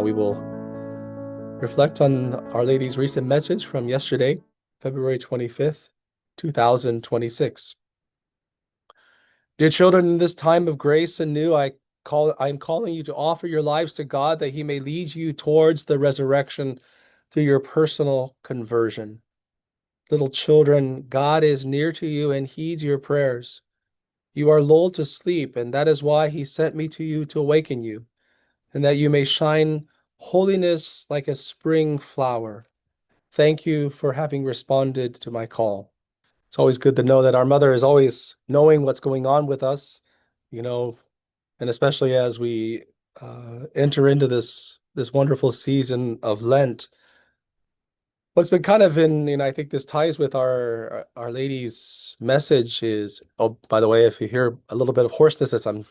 we will reflect on Our Lady's recent message from yesterday, February 25th, 2026. Dear children, in this time of grace anew, I'm calling you to offer your lives to God that he may lead you towards the resurrection through your personal conversion. Little children, God is near to you and heeds your prayers. You are lulled to sleep, and that is why he sent me to you to awaken you, and that you may shine holiness like a spring flower. Thank you for having responded to my call. It's always good to know that our mother is always knowing what's going on with us, you know, and especially as we enter into this wonderful season of Lent. What's been kind of I think this ties with Our Lady's message is, oh, by the way, if you hear a little bit of hoarseness, I'm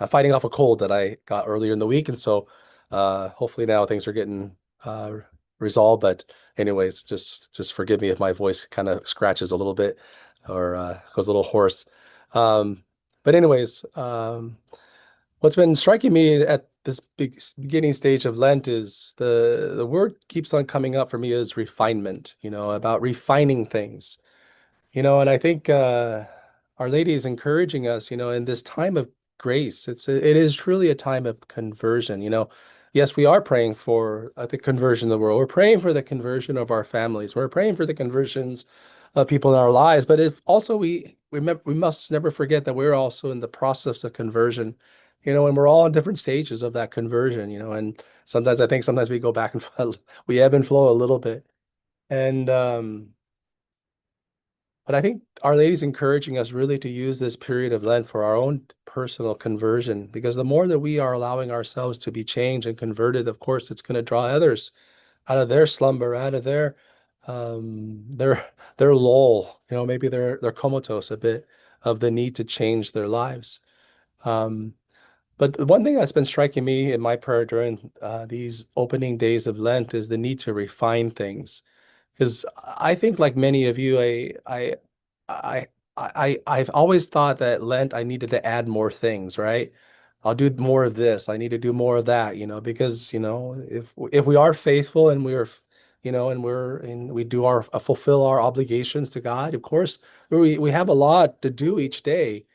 fighting off a cold that I got earlier in the week, and so hopefully now things are getting resolved. But anyways, just forgive me if my voice kind of scratches a little bit or goes a little hoarse. Um, but anyways, what's been striking me at this beginning stage of Lent is the word keeps on coming up for me is refinement, about refining things, and I think Our Lady is encouraging us, in this time of grace. It is truly a time of conversion. Yes, we are praying for the conversion of the world. We're praying for the conversion of our families. We're praying for the conversions of people in our lives. But if also we remember, we must never forget that we're also in the process of conversion. And we're all in different stages of that conversion. And sometimes we go back and we ebb and flow a little bit. And but I think Our Lady's encouraging us really to use this period of Lent for our own personal conversion, because the more that we are allowing ourselves to be changed and converted, of course, it's going to draw others out of their slumber, out of their lull, maybe they're comatose a bit of the need to change their lives. But the one thing that's been striking me in my prayer during these opening days of Lent is the need to refine things. Because I think, like many of you, I, I've always thought that Lent I needed to add more things, right? I'll do more of this. I need to do more of that, because if we are faithful and we do our fulfill our obligations to God, of course, we have a lot to do each day,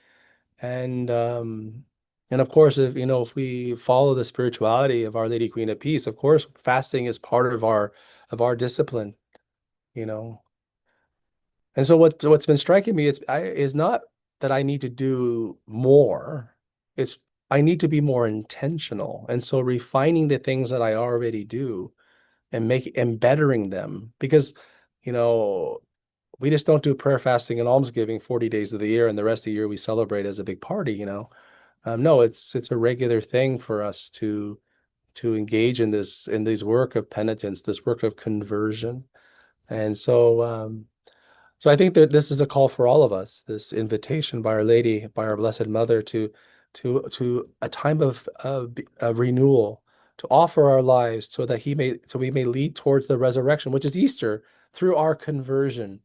and of course, if we follow the spirituality of Our Lady Queen of Peace, of course, fasting is part of our discipline, you know. And so what's been striking me is not that I need to do more. It's I need to be more intentional. And so refining the things that I already do and bettering them, because you know we just don't do prayer, fasting, and almsgiving 40 days of the year, and the rest of the year we celebrate as a big party. No, it's a regular thing for us to engage in this work of penitence, this work of conversion. And so I think that this is a call for all of us, this invitation by Our Lady, by our Blessed Mother, to a time of renewal, to offer our lives so we may lead towards the resurrection, which is Easter, through our conversion,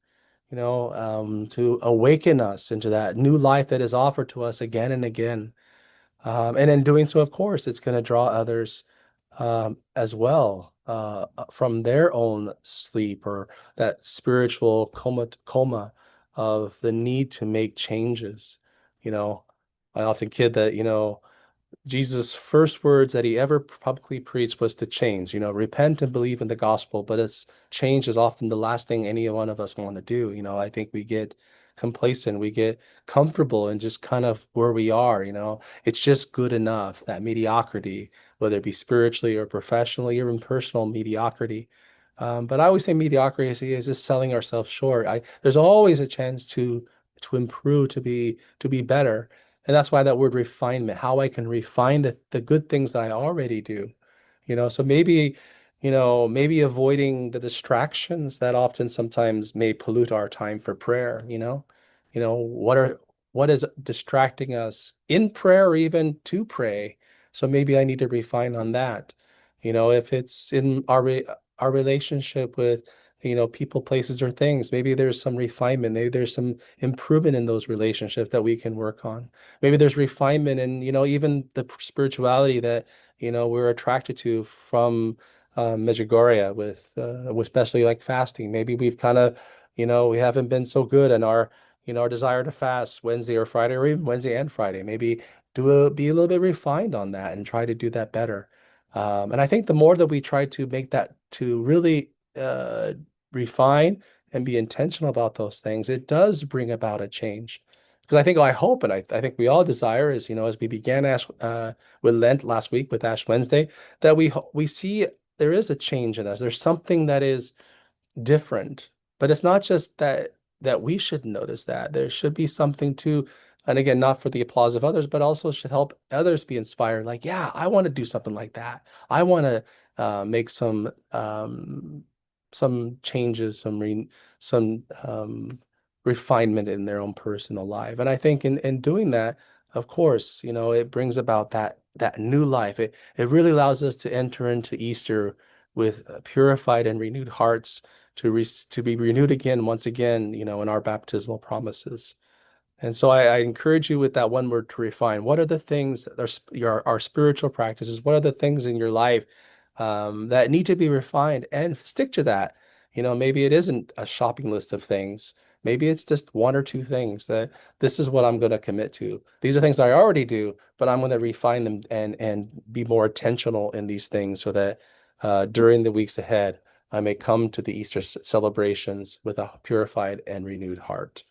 to awaken us into that new life that is offered to us again and again. And in doing so, of course, it's going to draw others as well from their own sleep or that spiritual coma of the need to make changes. You know, I often kid that, Jesus' first words that he ever publicly preached was to change, repent and believe in the gospel. But it's change is often the last thing any one of us want to do. I think we get complacent, we get comfortable and just kind of where we are, it's just good enough, that mediocrity, whether it be spiritually or professionally or in personal mediocrity. But I always say mediocrity is just selling ourselves short. There's always a chance to improve, to be better. And that's why that word refinement, how I can refine the good things that I already do. So maybe avoiding the distractions that often sometimes may pollute our time for prayer. What is distracting us in prayer or even to pray? So maybe I need to refine on that. If it's in our relationship with people, places, or things. Maybe there's some refinement. Maybe there's some improvement in those relationships that we can work on. Maybe there's refinement in, even the spirituality that, we're attracted to from Medjugorje with especially like fasting. Maybe we've kind of, we haven't been so good in our desire to fast Wednesday or Friday, or even Wednesday and Friday. Maybe be a little bit refined on that and try to do that better. And I think the more that we try to make that to really refine and be intentional about those things, it does bring about a change. Because I hope, and I think we all desire is, as we began with Lent last week with Ash Wednesday, that we see there is a change in us. There's something that is different. But it's not just that we should notice that. There should be something to, and again, not for the applause of others, but also should help others be inspired. Like, yeah, I want to do something like that. I want to make some changes, some refinement in their own personal life. And I think in doing that, of course, it brings about that new life. It really allows us to enter into Easter with purified and renewed hearts to be renewed again, once again, in our baptismal promises. And so I encourage you with that one word to refine. What are the things that our spiritual practices? What are the things in your life that need to be refined, and stick to that? Maybe it isn't a shopping list of things. Maybe it's just one or two things that this is what I'm going to commit to. These are things I already do, but I'm going to refine them and be more intentional in these things so that during the weeks ahead, I may come to the Easter celebrations with a purified and renewed heart.